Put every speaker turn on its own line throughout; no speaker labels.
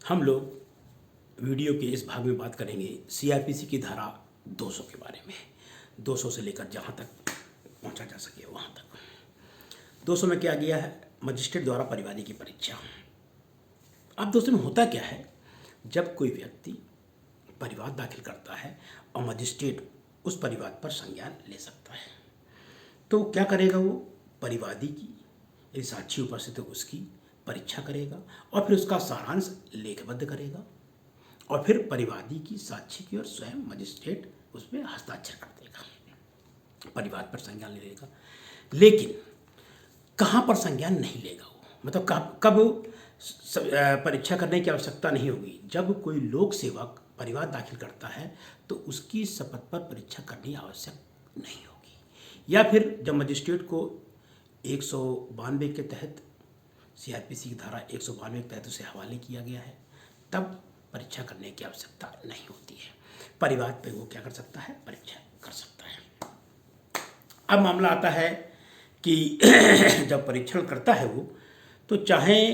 हम लोग वीडियो के इस भाग में बात करेंगे सीआरपीसी की धारा 200 के बारे में। 200 से लेकर जहाँ तक पहुँचा जा सके वहाँ तक। 200 में क्या किया है? मजिस्ट्रेट द्वारा परिवादी की परीक्षा। अब दोस्तों में होता क्या है, जब कोई व्यक्ति परिवाद दाखिल करता है और मजिस्ट्रेट उस परिवाद पर संज्ञान ले सकता है, तो क्या करेगा? वो परिवादी की यदि साक्षी उपस्थित है उसकी परीक्षा करेगा और फिर उसका सारांश लेखबद्ध करेगा और फिर परिवादी की साक्षी की और स्वयं मजिस्ट्रेट उसमें हस्ताक्षर कर देगा, परिवाद पर संज्ञान ले लेगा। लेकिन कहाँ पर संज्ञान नहीं लेगा वो, मतलब कब परीक्षा करने की आवश्यकता नहीं होगी? जब कोई लोक सेवक परिवाद दाखिल करता है तो उसकी शपथ पर परीक्षा करनी आवश्यक नहीं होगी, या फिर जब मजिस्ट्रेट को 192 के तहत सीआरपीसी की धारा 192 के तहत उसे हवाले किया गया है, तब परीक्षा करने की आवश्यकता नहीं होती है। परिवाद पे वो क्या कर सकता है? परीक्षा कर सकता है। अब मामला आता है कि जब परीक्षण करता है वो, तो चाहे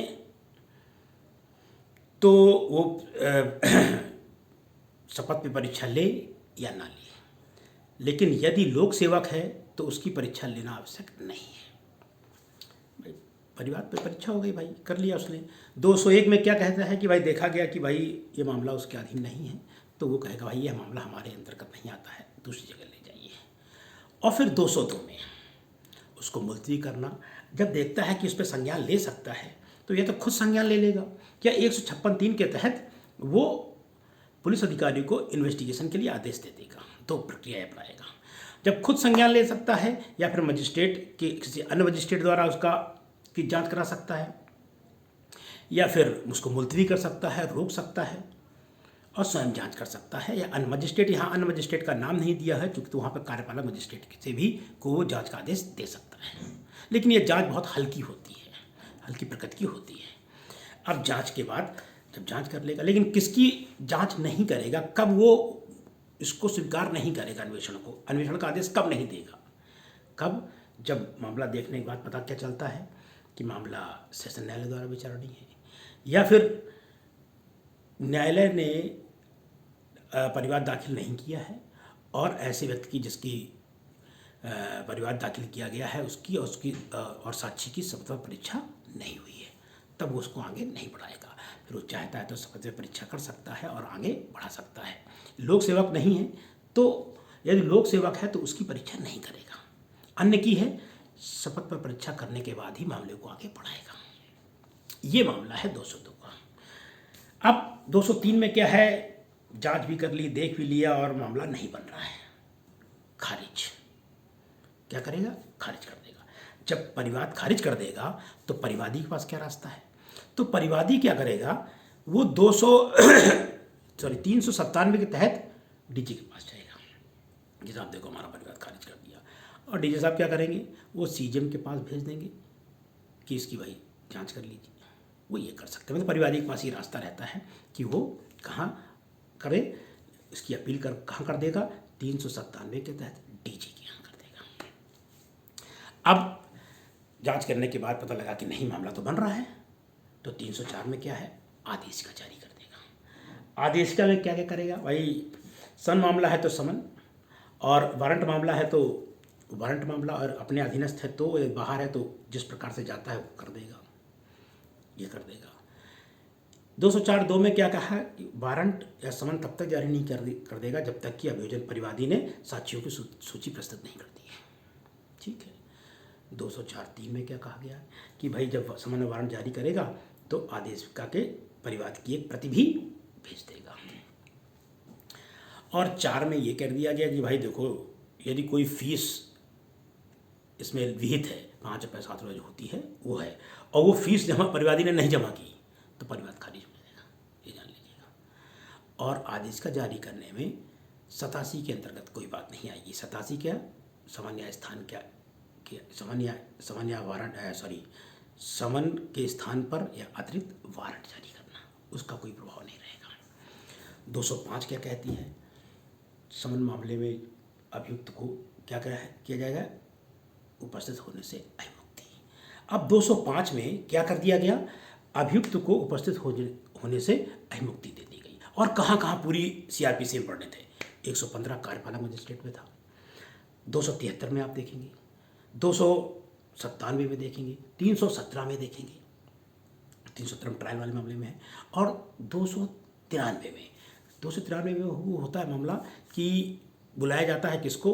तो वो शपथ पे परीक्षा ले या ना ले, लेकिन यदि लोक सेवक है तो उसकी परीक्षा लेना आवश्यक नहीं है। परिवाद पे परीक्षा हो गई भाई, कर लिया उसने। 201 में क्या कहता है कि भाई देखा गया कि भाई ये मामला उसके अधीन नहीं है, तो वो कहेगा भाई ये मामला हमारे अंतर्गत नहीं आता है, दूसरी जगह ले जाइए। और फिर 202 में उसको मुलतवी करना। जब देखता है कि उस पर संज्ञान ले सकता है तो यह तो खुद संज्ञान ले लेगा, या 156(3) के तहत वो पुलिस अधिकारी को इन्वेस्टिगेशन के लिए आदेश दे देगा। दो प्रक्रिया अपनाएगा, जब खुद संज्ञान ले सकता है या फिर मजिस्ट्रेट के किसी अन्य मजिस्ट्रेट द्वारा उसका की जांच करा सकता है, या फिर उसको मुलतवी कर सकता है, रोक सकता है और स्वयं जांच कर सकता है, या अन्य मजिस्ट्रेट, यहाँ अन्य मजिस्ट्रेट का नाम नहीं दिया है क्योंकि तो वहाँ पर कार्यपालक मजिस्ट्रेट से भी को वो जांच का आदेश दे सकता है। लेकिन ये जांच बहुत हल्की होती है, हल्की प्रकृति की होती है। अब जांच के बाद जब जांच कर लेगा, लेकिन किसकी जांच नहीं करेगा, कब वो इसको स्वीकार नहीं करेगा, अन्वेषण का आदेश कब नहीं देगा? कब? जब मामला देखने के बाद पता क्या चलता है कि मामला सेशन न्यायालय द्वारा विचारणीय है, या फिर न्यायालय ने परिवाद दाखिल नहीं किया है और ऐसे व्यक्ति की जिसकी परिवाद दाखिल किया गया है उसकी और साक्षी की शपथ परीक्षा नहीं हुई है, तब वो उसको आगे नहीं बढ़ाएगा। फिर वो चाहता है तो शपथ में परीक्षा कर सकता है और आगे बढ़ा सकता है। लोक सेवक नहीं है तो, यदि लोक सेवक है तो उसकी परीक्षा नहीं करेगा, अन्य की है शपथ पर परीक्षा करने के बाद ही मामले को आगे बढ़ाएगा। ये मामला है 202 का। अब 203 में क्या है? जांच भी कर ली, देख भी लिया और मामला नहीं बन रहा है, खारिज। क्या करेगा? खारिज कर देगा। जब परिवाद खारिज कर देगा तो परिवादी के पास क्या रास्ता है? तो परिवादी क्या करेगा? वो 397 के तहत डीजी के पास जाएगा कि साहब देखो हमारा परिवाद खारिज कर दिया, और डीजी साहब क्या करेंगे? वो सीजीएम के पास भेज देंगे कि इसकी भाई जांच कर लीजिए। वो ये कर सकते हैं, मतलब परिवादी के पास ये रास्ता रहता है कि वो कहाँ करे, इसकी अपील कहाँ कर देगा? 397 के तहत डीजी के यहाँ कर देगा। अब जांच करने के बाद पता लगा कि नहीं मामला तो बन रहा है, तो 304 में क्या है? आदेश का जारी कर देगा। आदेश का में क्या क्या करेगा भाई? समन मामला है तो समन, और वारंट मामला है तो वारंट मामला, और अपने अधीनस्थ है तो बाहर है तो जिस प्रकार से जाता है वो कर देगा, ये कर देगा। 204(2) में क्या कहा? वारंट या समन तब तक जारी नहीं कर देगा जब तक कि अभियोजन परिवादी ने साक्षियों की सूची प्रस्तुत नहीं कर दी है। ठीक है। 204(3) में क्या कहा गया कि भाई जब समन वारंट जारी करेगा तो आदेश का के परिवाद की एक प्रति भी भेज देगा। और 4 में ये कह दिया गया कि भाई देखो, यदि कोई फीस इसमें विहित है, 5 रुपये 7 रुपये जो होती है वो है, और वो फीस जमा परिवादी ने नहीं जमा की तो परिवाद खारिज हो जाएगा, ये जान लीजिएगा। और आदेश का जारी करने में 87 के अंतर्गत कोई बात नहीं आएगी। 87 क्या? सामान्य स्थान क्या सामान्य वारंट समन के स्थान पर या अतिरिक्त वारंट जारी करना, उसका कोई प्रभाव नहीं रहेगा। 205 क्या कहती है? समन मामले में अभियुक्त को क्या किया जाएगा? उपस्थित होने से अभिमुक्ति। अब 205 में क्या कर दिया गया? अभियुक्त को उपस्थित होने से अहिमुक्ति दे दी गई। और कहाँ कहाँ पूरी सीआरपीसी में पढ़ने थे। 115 कार्यपालक मजिस्ट्रेट में था, 273 में आप देखेंगे, 297 में देखेंगे, 317 में देखेंगे, 317 ट्रायल वाले मामले में है, और 293 में 293 में वो होता है मामला कि बुलाया जाता है किसको,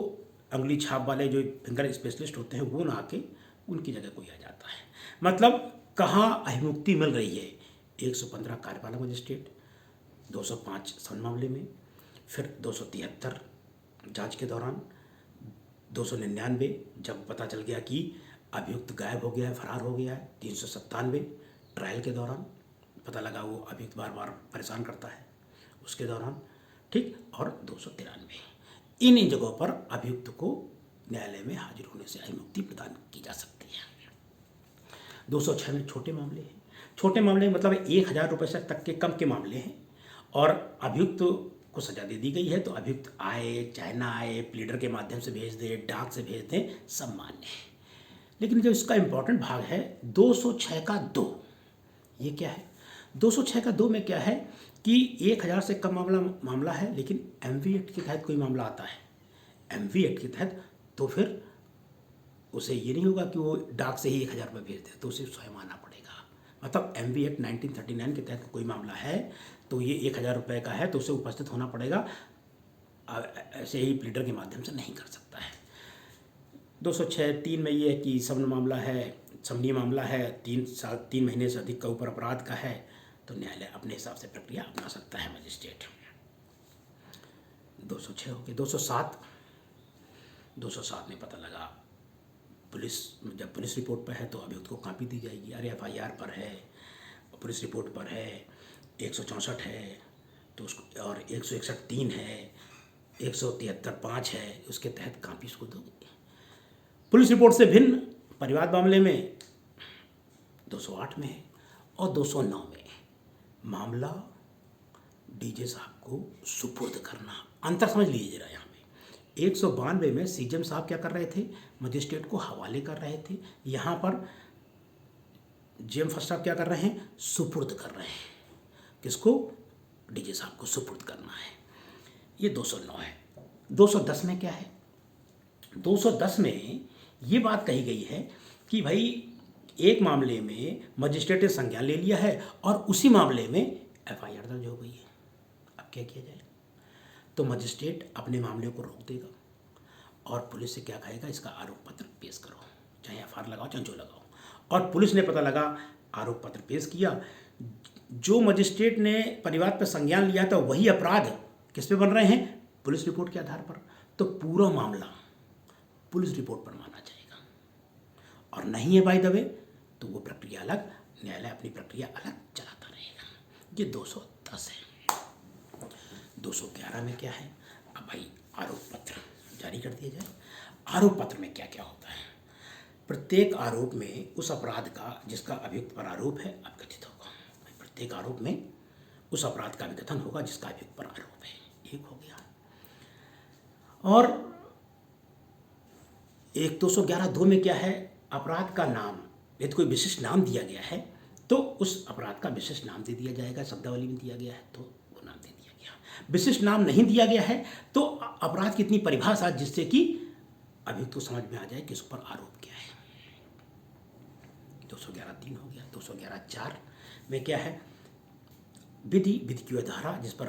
अंगुली छाप वाले जो फिंगर स्पेशलिस्ट होते हैं वो ना आके उनकी जगह कोई आ जाता है। मतलब कहाँ अहिमुक्ति मिल रही है। 115 कार्यपालक मजिस्ट्रेट, 205 सन मामले में, फिर 273 जांच के दौरान, 299 जब पता चल गया कि अभियुक्त गायब हो गया है, फरार हो गया है, 397 ट्रायल के दौरान पता लगा वो अभियुक्त बार बार परेशान करता है उसके दौरान, ठीक, और 293 इन जगहों पर अभियुक्त को न्यायालय में हाजिर होने से अहिमुक्ति प्रदान की जा सकती है। 206 में छोटे मामले हैं। छोटे मामले मतलब 1000 रुपये से तक के कम के मामले हैं और अभियुक्त को सजा दे दी गई है, तो अभियुक्त आए चाहे ना आए, प्लीडर के माध्यम से भेज दे, डाक से भेज दें, सब मान्य है। लेकिन जो इसका इम्पोर्टेंट भाग है 206 का 2, ये क्या है? 206 का 2 में क्या है कि 1000 से कम मामला है, लेकिन MV एक्ट के तहत कोई मामला आता है, MV एक्ट के तहत, तो फिर उसे ये नहीं होगा कि वो डाक से ही 1000 रुपये भेज दे, तो उसे स्वयं आना पड़ेगा। मतलब MV एक्ट 1939 के तहत कोई मामला है तो ये 1000 रुपये का है तो उसे उपस्थित होना पड़ेगा, ऐसे ही प्लीडर के माध्यम से नहीं कर सकता है। 206(3) में ये है कि समनीय मामला है, 3 महीने से अधिक का ऊपर अपराध का है, तो न्यायालय अपने हिसाब से प्रक्रिया अपना सकता है मजिस्ट्रेट। 206 हो गए। 207 में पता लगा जब पुलिस रिपोर्ट पर है तो अभियुक्त को कॉपी दी जाएगी। अरे FIR पर है, पुलिस रिपोर्ट पर है, 164 है तो उसको, और 161(3) है, 173(5) है, उसके तहत कॉपी उसको दोगे। पुलिस रिपोर्ट से भिन्न परिवाद मामले में 208 में है और 209 में मामला DJ साहब को सुपुर्द करना। अंतर समझ लीजिए जरा यहाँ पे। 192 में CJM साहब क्या कर रहे थे, मजिस्ट्रेट को हवाले कर रहे थे। यहाँ पर JM फर्स्ट साहब क्या कर रहे हैं, सुपुर्द कर रहे हैं। किसको? DJ साहब को सुपुर्द करना है। ये 209 है। 210 में क्या है? 210 में ये बात कही गई है कि भाई एक मामले में मजिस्ट्रेट ने संज्ञान ले लिया है और उसी मामले में FIR दर्ज हो गई है। अब क्या किया जाए? तो मजिस्ट्रेट अपने मामले को रोक देगा और पुलिस से क्या कहेगा, इसका आरोप पत्र पेश करो, चाहे FIR लगाओ चाहे जो लगाओ। और पुलिस ने पता लगा आरोप पत्र पेश किया, जो मजिस्ट्रेट ने परिवाद पर संज्ञान लिया था वही अपराध किस पे बन रहे हैं, पुलिस रिपोर्ट के आधार पर, तो पूरा मामला पुलिस रिपोर्ट पर माना जाएगा। और नहीं है बाय द वे तो वो प्रक्रिया अलग, न्यायालय अपनी प्रक्रिया अलग चलाता रहेगा। ये 210 है। 211 में क्या है? अब भाई आरोप पत्र जारी कर दिया जाए। आरोप पत्र में क्या क्या होता है? प्रत्येक आरोप में उस अपराध का जिसका अभियुक्त पर आरोप है अभिकथित होगा। प्रत्येक आरोप में उस अपराध का विकथन होगा जिसका अभियुक्त पर आरोप है। एक हो गया। और 211(2) में क्या है? अपराध का नाम, यदि कोई विशिष्ट नाम दिया गया है तो उस अपराध का विशिष्ट नाम दे दिया जाएगा। शब्दावली में दिया गया है तो वो नाम दे दिया गया। विशिष्ट नाम नहीं दिया गया है तो अपराध की इतनी परिभाषा जिससे कि अभियुक्त को समझ में आ जाए कि उस पर आरोप क्या है। 211(3) हो गया। 211(4) में क्या है? विधि की धारा जिस पर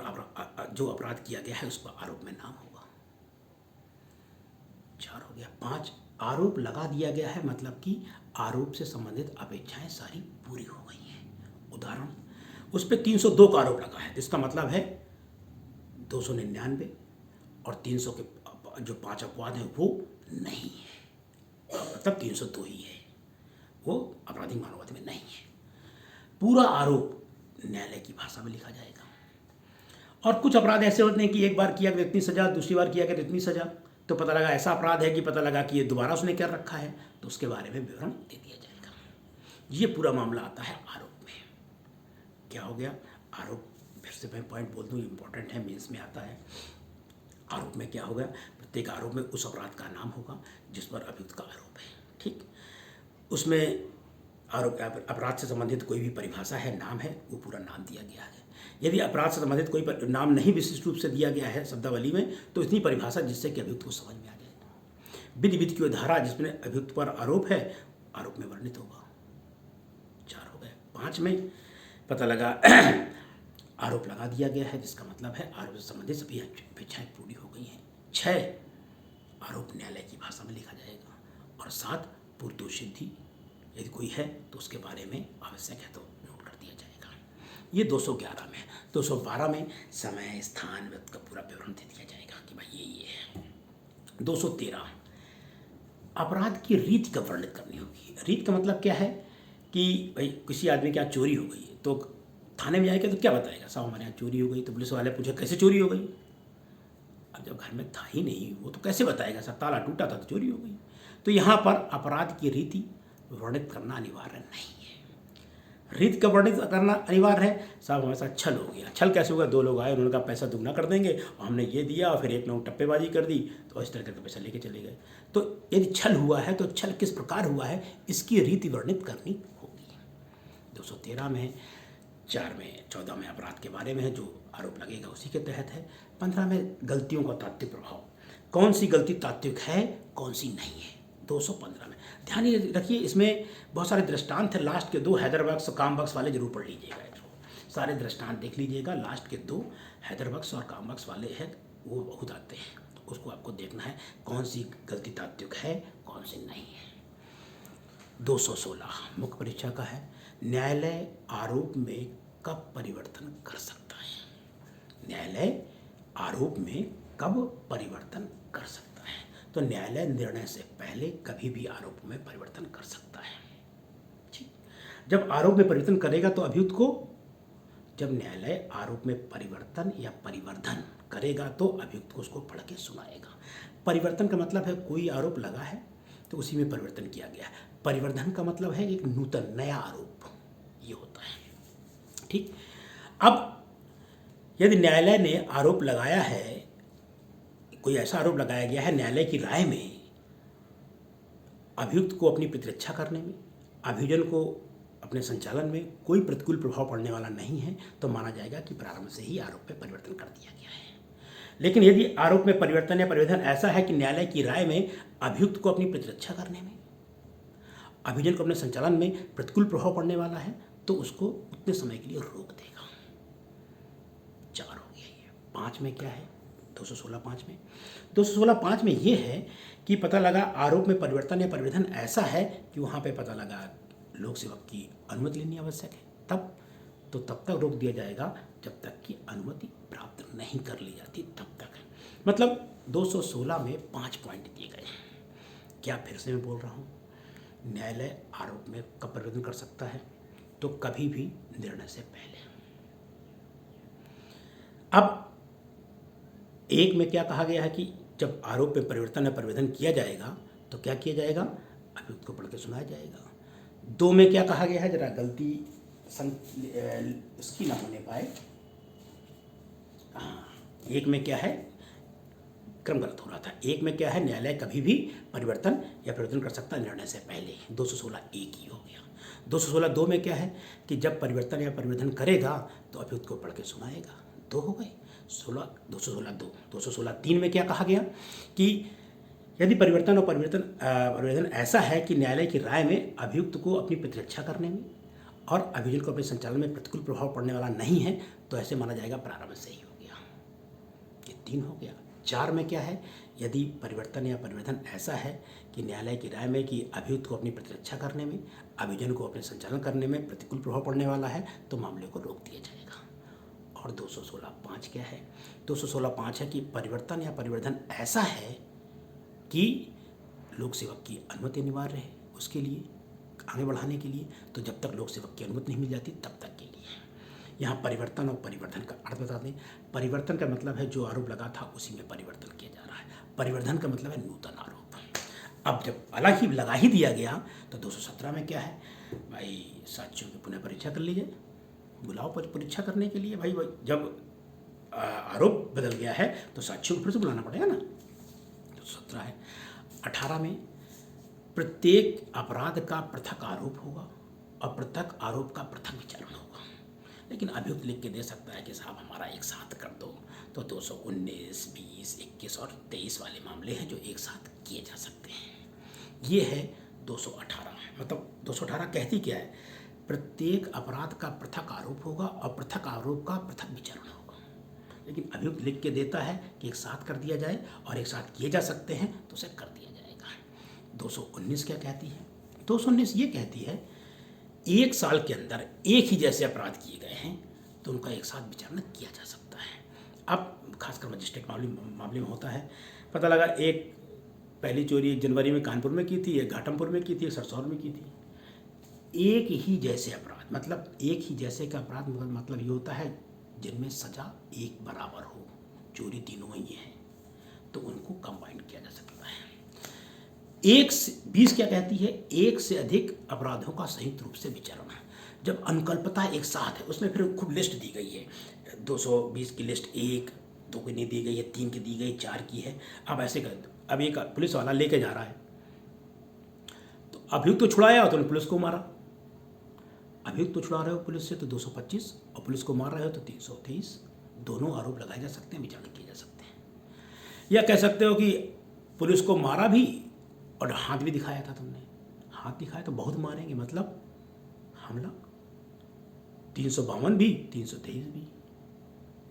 जो अपराध किया गया है उस पर आरोप में नाम होगा। 4 हो गया। 5 आरोप लगा दिया गया है, मतलब कि आरोप से संबंधित अपेक्षाएं सारी पूरी हो गई हैं। उदाहरण, उस पर 302 का आरोप लगा है, इसका मतलब है 299 और 300 के जो 5 अपवाद हैं वो नहीं है, मतलब 302 ही है, वो आपराधिक मानवाधिकार में नहीं है। पूरा आरोप न्यायालय की भाषा में लिखा जाएगा। और कुछ अपराध ऐसे होते हैं कि एक बार किया गया इतनी सजा, दूसरी बार किया गया इतनी सजा, तो पता लगा ऐसा अपराध है कि पता लगा कि ये दोबारा उसने क्या रखा है, तो उसके बारे में विवरण दे दिया जाएगा। ये पूरा मामला आता है आरोप में। क्या हो गया? आरोप, फिर से मैं पॉइंट बोल दूँ, इंपॉर्टेंट है, मेंस में आता है। आरोप में क्या होगा? प्रत्येक आरोप में उस अपराध का नाम होगा जिस पर अभियुक्त का आरोप है। ठीक, उसमें आरोप अपराध से संबंधित कोई भी परिभाषा है, नाम है, वो पूरा नाम दिया गया है। यदि अपराध से संबंधित कोई नाम नहीं विशिष्ट रूप से दिया गया है शब्दावली में, तो इतनी परिभाषा जिससे कि अभियुक्त को समझ में आ जाए। विधि विधि की धारा जिसमें अभियुक्त पर आरोप है, आरोप में वर्णित होगा। 4 हो गए। 5 में पता लगा आरोप लगा दिया गया है, जिसका मतलब है आरोप से संबंधित सभी अपेक्षाएं पूरी हो गई हैं। 6 आरोप न्यायालय की भाषा में लिखा जाएगा। और 7 पूर्व सिद्धि यदि कोई है तो उसके बारे में आवश्यक है तो नोट कर दिया जाएगा। ये 211 में। 212 में समय स्थान व्यक्ति का पूरा विवरण दे दिया जाएगा कि भाई ये है। 213 अपराध की रीति का वर्णित करनी होगी। रीत का मतलब क्या है कि भाई किसी आदमी के यहाँ चोरी हो गई तो थाने में जाएगा तो क्या बताएगा, साहब हमारे यहाँ चोरी हो गई। तो पुलिस वाले पूछे कैसे चोरी हो गई। अब जब घर में था ही नहीं वो तो कैसे बताएगा, सर ताला टूटा था तो चोरी हो गई। तो यहाँ पर अपराध की रीति वर्णित करना अनिवार्य नहीं है। रीत का वर्णित करना अनिवार्य है। साहब हमारे साथ छल हो गया। छल कैसे होगा, 2 लोग आए, उन्होंने कहा पैसा दुगना कर देंगे और हमने ये दिया और फिर एक ने टप्पेबाजी कर दी तो इस तरह करके पैसा लेके चले गए। तो यदि छल हुआ है तो छल किस प्रकार हुआ है इसकी रीति वर्णित करनी होगी। 213 में, 4 में, 14 में अपराध के बारे में है, जो आरोप लगेगा उसी के तहत है। 15 में गलतियों का तात्विक प्रभाव, कौन सी गलती तात्विक है कौन सी नहीं है। 215 में ध्यान रखिए, इसमें बहुत सारे दृष्टांत है। लास्ट के 2 हैदरबख्श और कामबख्श वाले जरूर पढ़ लीजिएगा। सारे दृष्टांत देख लीजिएगा। लास्ट के 2 हैदरबख्श और कामबख्श वाले हैं, वो बहुत आते हैं, तो उसको आपको देखना है कौन सी गलती तात्विक है कौन सी नहीं है। 216 मुख्य परीक्षा का है। न्यायालय आरोप में कब परिवर्तन कर सकता है। न्यायालय आरोप में कब परिवर्तन कर सकता है। तो न्यायालय निर्णय से पहले कभी भी आरोप में परिवर्तन कर सकता है। ठीक, जब आरोप में परिवर्तन करेगा तो अभियुक्त को, जब न्यायालय आरोप में परिवर्तन या परिवर्धन करेगा तो अभियुक्त को उसको पढ़ के सुनाएगा। परिवर्तन का मतलब है कोई आरोप लगा है तो उसी में परिवर्तन किया गया है। परिवर्धन का मतलब है एक नूतन नया आरोप, ये होता है। ठीक, अब यदि न्यायालय ने आरोप लगाया है, कोई ऐसा आरोप लगाया गया है न्यायालय की राय में, अभियुक्त को अपनी प्रतिरक्षा करने में, अभियोजन को अपने संचालन में कोई प्रतिकूल प्रभाव पड़ने वाला नहीं है, तो माना जाएगा कि प्रारंभ से ही आरोप में परिवर्तन कर दिया गया है। लेकिन यदि आरोप में परिवर्तन या परिवर्धन ऐसा है कि न्यायालय की राय में अभियुक्त को अपनी प्रतिरक्षा करने में, अभियोजन को अपने संचालन में प्रतिकूल प्रभाव पड़ने वाला है, तो उसको उतने समय के लिए रोक देगा। 4 हो गया ये। 5 में क्या है, 216(5) में, 216(5) में ये है कि पता लगा आरोप में परिवर्तन या परिवर्धन ऐसा है कि वहाँ पे पता लगा लोक सेवक की अनुमति लेनी आवश्यक है, तब तक रोक दिया जाएगा जब तक कि अनुमति प्राप्त नहीं कर ली जाती, तब तक। मतलब 216 में 5 पॉइंट दिए गए हैं। क्या फिर से मैं बोल रहा हूँ, न्यायालय आरोप में कब परिवर्तन कर सकता है, तो कभी भी निर्णय से पहले। अब 1 में क्या कहा गया है कि जब आरोप में परिवर्तन या परिवर्धन किया जाएगा तो क्या किया जाएगा, अभियुक्त को पढ़ के सुनाया जाएगा। 2 में क्या कहा गया है, जरा गलती उसकी ना होने पाए। हाँ, 1 में क्या है, क्रम गलत हो रहा था। 1 में क्या है, न्यायालय कभी भी परिवर्तन या परिवर्तन कर सकता है निर्णय से पहले। 216 एक ही हो गया। 216(2) में क्या है कि जब परिवर्तन या परिवर्धन करेगा तो अभियुक्त को पढ़ के सुनाएगा। 2 हो गए। 216(2). 216(3) में क्या कहा गया कि यदि परिवर्तन और परिवर्धन ऐसा है कि न्यायालय की राय में अभियुक्त को अपनी प्रतिरक्षा करने में और अभियोजन को अपने संचालन में प्रतिकूल प्रभाव पड़ने वाला नहीं है, तो ऐसे माना जाएगा प्रारंभ से ही हो गया। ये 3 हो गया। 4 में क्या है, यदि परिवर्तन या परिवर्धन ऐसा है कि न्यायालय की राय में कि अभियुक्त को अपनी प्रतिरक्षा करने में, अभियोजन को अपने संचालन करने में प्रतिकूल प्रभाव पड़ने वाला है, तो मामले को रोक दिया जाएगा। और 216(5) क्या है, 216(5) है कि परिवर्तन या परिवर्धन ऐसा है कि लोक सेवक की अनुमति अनिवार्य है उसके लिए, आगे बढ़ाने के लिए, तो जब तक लोक सेवक की अनुमति नहीं मिल जाती तब तक के लिए। यहाँ परिवर्तन और परिवर्धन का अर्थ बता दें। परिवर्तन का मतलब है जो आरोप लगा था उसी में परिवर्तन किया जा रहा है। परिवर्धन का मतलब है नूतन आरोप। अब जब अलग ही लगा ही दिया गया तो 217 में क्या है, भाई साक्ष्यों की पुनः परीक्षा कर लीजिए, बुलाओ परीक्षा करने के लिए। भाई जब आरोप बदल गया है तो साक्ष्यों को फिर से बुलाना पड़ेगा ना। 217 है। 18 में प्रत्येक अपराध का पृथक आरोप होगा अप्रत्यक्ष आरोप का पृथक विचारण होगा। लेकिन अभियुक्त लिख के दे सकता है कि साहब हमारा एक साथ कर दो, तो 219, 20, 21 और 23 वाले मामले हैं जो एक साथ किए जा सकते हैं। ये है 218। मतलब 218 कहती क्या है? प्रत्येक अपराध का पृथक आरोप होगा और पृथक आरोप का पृथक विचारण होगा। लेकिन अभियुक्त लिख के देता है कि एक साथ कर दिया जाए और एक साथ किए जा सकते हैं, तो उसे कर दिया जाएगा। 219 क्या कहती है? 219 ये कहती है एक साल के अंदर एक ही जैसे अपराध किए गए हैं तो उनका एक साथ विचारण किया जा सकता है। अब खासकर मजिस्ट्रेट मामले में होता है, पता लगा एक पहली चोरी 1 जनवरी में कानपुर में की थी, एक घाटमपुर में की थी, एक सरसौर में की थी। एक ही जैसे अपराध, मतलब एक ही जैसे का अपराध मतलब ये होता है जिनमें सजा एक बराबर हो, चोरी तीनों ही है, तो उनको कंबाइन किया जा सकता है। 20 क्या कहती है? एक से अधिक अपराधों का संयुक्त रूप से विचारण। जब अनुकल्पता एक साथ है, उसमें फिर खूब लिस्ट दी गई है, 220 की लिस्ट 1, 2 की नहीं दी गई है, 3 की दी गई, 4 की है। अब ऐसे कर दो, अब एक पुलिस वाला लेके जा रहा है, तो अभियुक्त तो छुड़ाया तो उन्होंने पुलिस को मारा। अभियुक्त तो छुड़ा रहे हो पुलिस से तो 225 और पुलिस को मार रहे हो तो 323। दोनों आरोप लगाए जा सकते हैं, विचारण किए जा सकते हैं। या कह सकते हो कि पुलिस को मारा भी और हाथ भी दिखाया था तुमने, हाथ दिखाया तो बहुत मारेंगे, मतलब हमला 352 भी 323 भी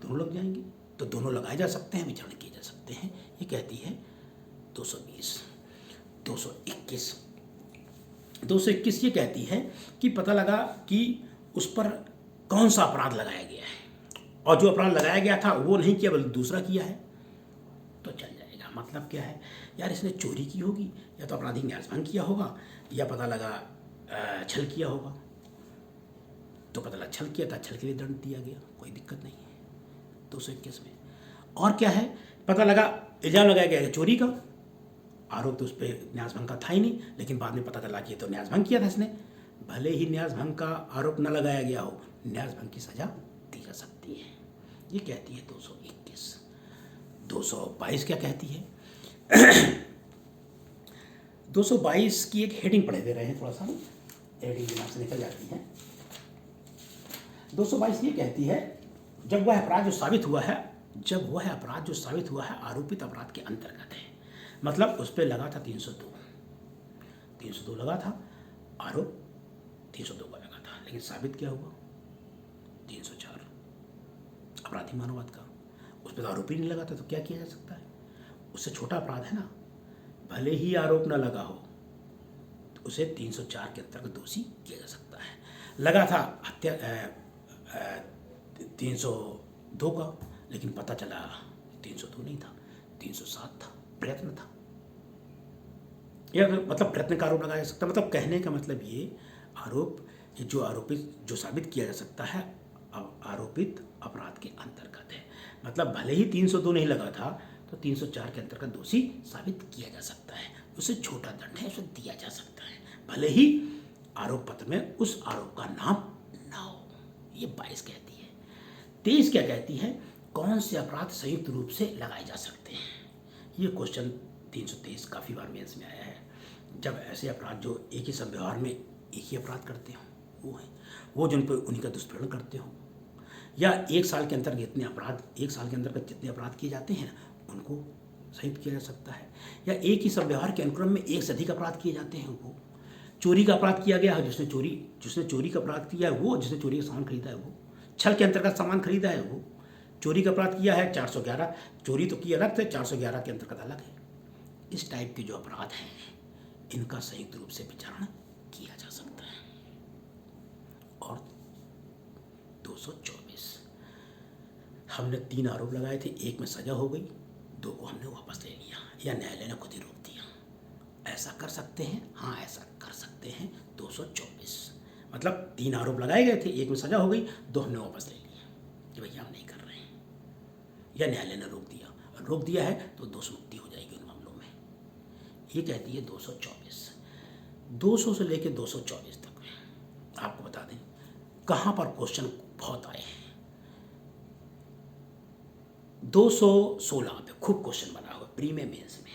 दोनों लग जाएंगे, तो दोनों लगाए जा सकते हैं, विचारण किए जा सकते हैं। ये कहती है 220। 221 ये कहती है कि पता लगा कि उस पर कौन सा अपराध लगाया गया है और जो अपराध लगाया गया था वो नहीं किया बल्कि दूसरा किया है, तो चल जाएगा। मतलब क्या है यार, इसने चोरी की होगी या तो अपराधी न्यासभंग किया होगा या पता लगा छल किया होगा, तो पता लगा छल किया था, छल के लिए दंड दिया गया, कोई दिक्कत नहीं है 221 में। और क्या है, पता लगा इल्जाम लगाया गया चोरी का, आरोप तो उस पर न्यासभंग का था ही नहीं, लेकिन बाद में पता चला कि ये तो न्यासभंग किया था इसने। भले ही न्यासभंग का आरोप न लगाया गया हो, न्यासभंग की सजा दी जा सकती है। ये कहती है 221। 222 क्या कहती है? 222 की एक हेडिंग पढ़े दे रहे हैं, थोड़ा सा हेडिंग दिमाग से निकल जाती है। 222 ये कहती है जब वह अपराध जो साबित हुआ है आरोपित अपराध के अंतर्गत है। मतलब उस पर लगा था 302 लगा था, आरोप 302 का लगा था, लेकिन साबित क्या हुआ 304 अपराधी मानववाद का। उस पर तो आरोप ही नहीं लगा था, तो क्या किया जा सकता है? उससे छोटा अपराध है ना, भले ही आरोप ना लगा हो तो उसे 304 के अंतर्गत दोषी किया जा सकता है। लगा था हत्या 302 का, लेकिन पता चला 302 नहीं था, 307 था, प्रयत्न था, या मतलब प्रयत्न का आरोप लगाया जा सकता है। मतलब कहने का मतलब ये आरोप जो आरोपित जो साबित किया जा सकता है आरोपित अपराध के अंतर्गत है। मतलब भले ही 302 नहीं लगा था तो 304 के अंतर्गत दोषी साबित किया जा सकता है, उसे छोटा दंड है, उसे दिया जा सकता है, भले ही आरोप पत्र में उस आरोप का नाम ना हो। ये 22 कहती है। 23 क्या कहती है? कौन से अपराध संयुक्त रूप से लगाए जा सकते हैं? ये क्वेश्चन 323 काफ़ी बार मेंस में आया है। जब ऐसे अपराध जो एक ही संव्यवहार में एक ही अपराध करते हो, वो जिन पर उन्हीं का दुष्प्रेरण करते हो, या एक साल के अंतर्गत जितने अपराध किए जाते हैं उनको संयुक्त किया जा सकता है, या एक ही संव्यवहार के अनुक्रम में एक से अधिक अपराध किए जाते हैं। वो चोरी का अपराध किया गया है, जिसने चोरी का अपराध किया है वो, जिसने चोरी का सामान खरीदा है वो, छल के अंतर्गत सामान खरीदा है वो, चोरी का अपराध किया है 411, चोरी तो की अलग थे, 411 के अंतर्गत अलग है। इस टाइप के जो अपराध हैं इनका संयुक्त रूप से विचारण किया जा सकता है। और 224 हमने 3 आरोप लगाए थे, एक में सजा हो गई, 2 को हमने वापस ले लिया या न्यायालय ने खुद ही रोक दिया। ऐसा कर सकते हैं? हाँ, ऐसा कर सकते हैं। 224 मतलब 3 आरोप लगाए गए थे, एक में सजा हो गई, 2 हमने वापस ले लिया कि भैया हम नहीं कर रहे हैं, या न्यायालय ने रोक दिया है तो दोष मुक्ति हो जाएगी उन मामलों में। ये कहती है 224। 200 से लेकर 224 तक आपको बता दें कहाँ पर क्वेश्चन बहुत आए हैं। 216 पे खूब क्वेश्चन बना हुआ प्री में मेंस में,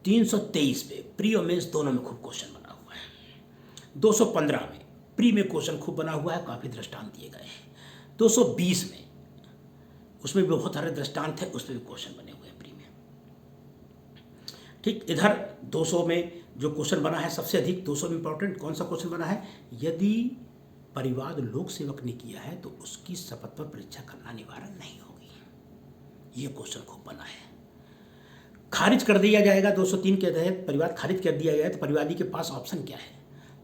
323 पे प्री और मेंस दोनों में खूब क्वेश्चन बना हुआ है, 215 में प्री में क्वेश्चन खूब बना हुआ है, काफ़ी दृष्टांत दिए गए हैं। 220 में उसमें भी बहुत सारे दृष्टांत है, उसमें भी क्वेश्चन बने हुए हैं प्री में। ठीक इधर 200 में जो क्वेश्चन बना है सबसे अधिक, 200 में इंपॉर्टेंट कौन सा क्वेश्चन बना है, यदि परिवाद लोक सेवक ने किया है तो उसकी शपथ पर परीक्षा करना निवारण नहीं होगी। ये क्वेश्चन खूब बना है। खारिज कर दिया जाएगा 203 के तहत, परिवाद खारिज कर दिया गया तो परिवादी के पास ऑप्शन क्या है,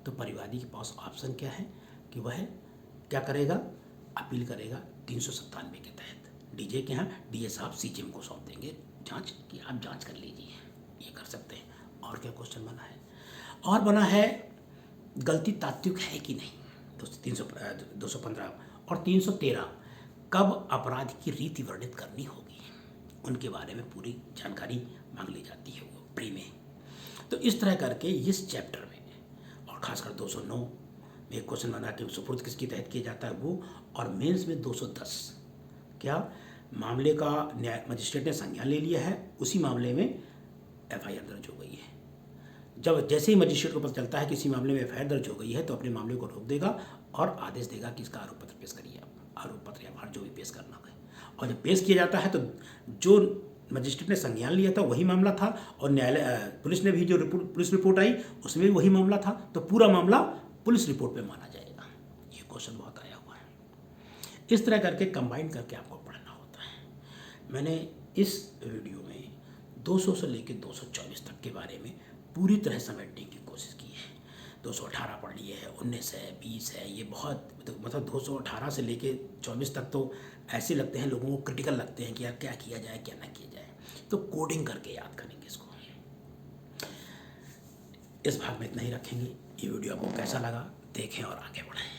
तो परिवादी के पास ऑप्शन क्या है कि वह क्या करेगा, अपील करेगा 397 के तहत। डीजे के यहाँ डीए साहब सीजीएम को सौंप देंगे जांच की, आप जांच कर लीजिए, ये कर सकते हैं। और क्या क्वेश्चन बना है, और बना है गलती तात्विक है कि नहीं, 215 और 313 कब अपराध की रीति वर्णित करनी होगी, उनके बारे में पूरी जानकारी मांग ली जाती है वो प्री में। तो इस तरह करके इस चैप्टर में, और खासकर 209 में एक क्वेश्चन बना कि सुपुर्द किसके तहत किया जाता है वो, और मेंस में 210 क्या मामले का न्याय मजिस्ट्रेट ने संज्ञान ले लिया है, उसी मामले में एफआईआर दर्ज हो गई है। जब जैसे ही मजिस्ट्रेट को पता चलता है कि इसी मामले में एफआईआर दर्ज हो गई है तो अपने मामले को रोक देगा और आदेश देगा कि इसका आरोप पत्र पेश करिए, आप आरोप पत्र या भार जो भी पेश करना है। और जब पेश किया जाता है तो जो मजिस्ट्रेट ने संज्ञान लिया था वही मामला था, और न्यायालय पुलिस ने भी जो पुलिस रिपोर्ट आई उसमें भी वही मामला था, तो पूरा मामला पुलिस रिपोर्ट पे माना जाएगा। ये क्वेश्चन बहुत आया हुआ है। इस तरह करके कंबाइन करके आपको पढ़ना होता है। मैंने इस वीडियो में 200 से लेकर 224 तक के बारे में पूरी तरह समेटने की कोशिश की है। 218 पढ़ लिए है, 19 है, 20 है, ये बहुत मतलब 218 से लेके 24 तक तो ऐसे लगते हैं लोगों को, क्रिटिकल लगते हैं कि यार क्या किया जाए क्या ना किया जाए, तो कोडिंग करके याद करेंगे इसको। इस भाग में इतना ही रखेंगे। ये वीडियो आपको कैसा लगा देखें और आगे बढ़ें।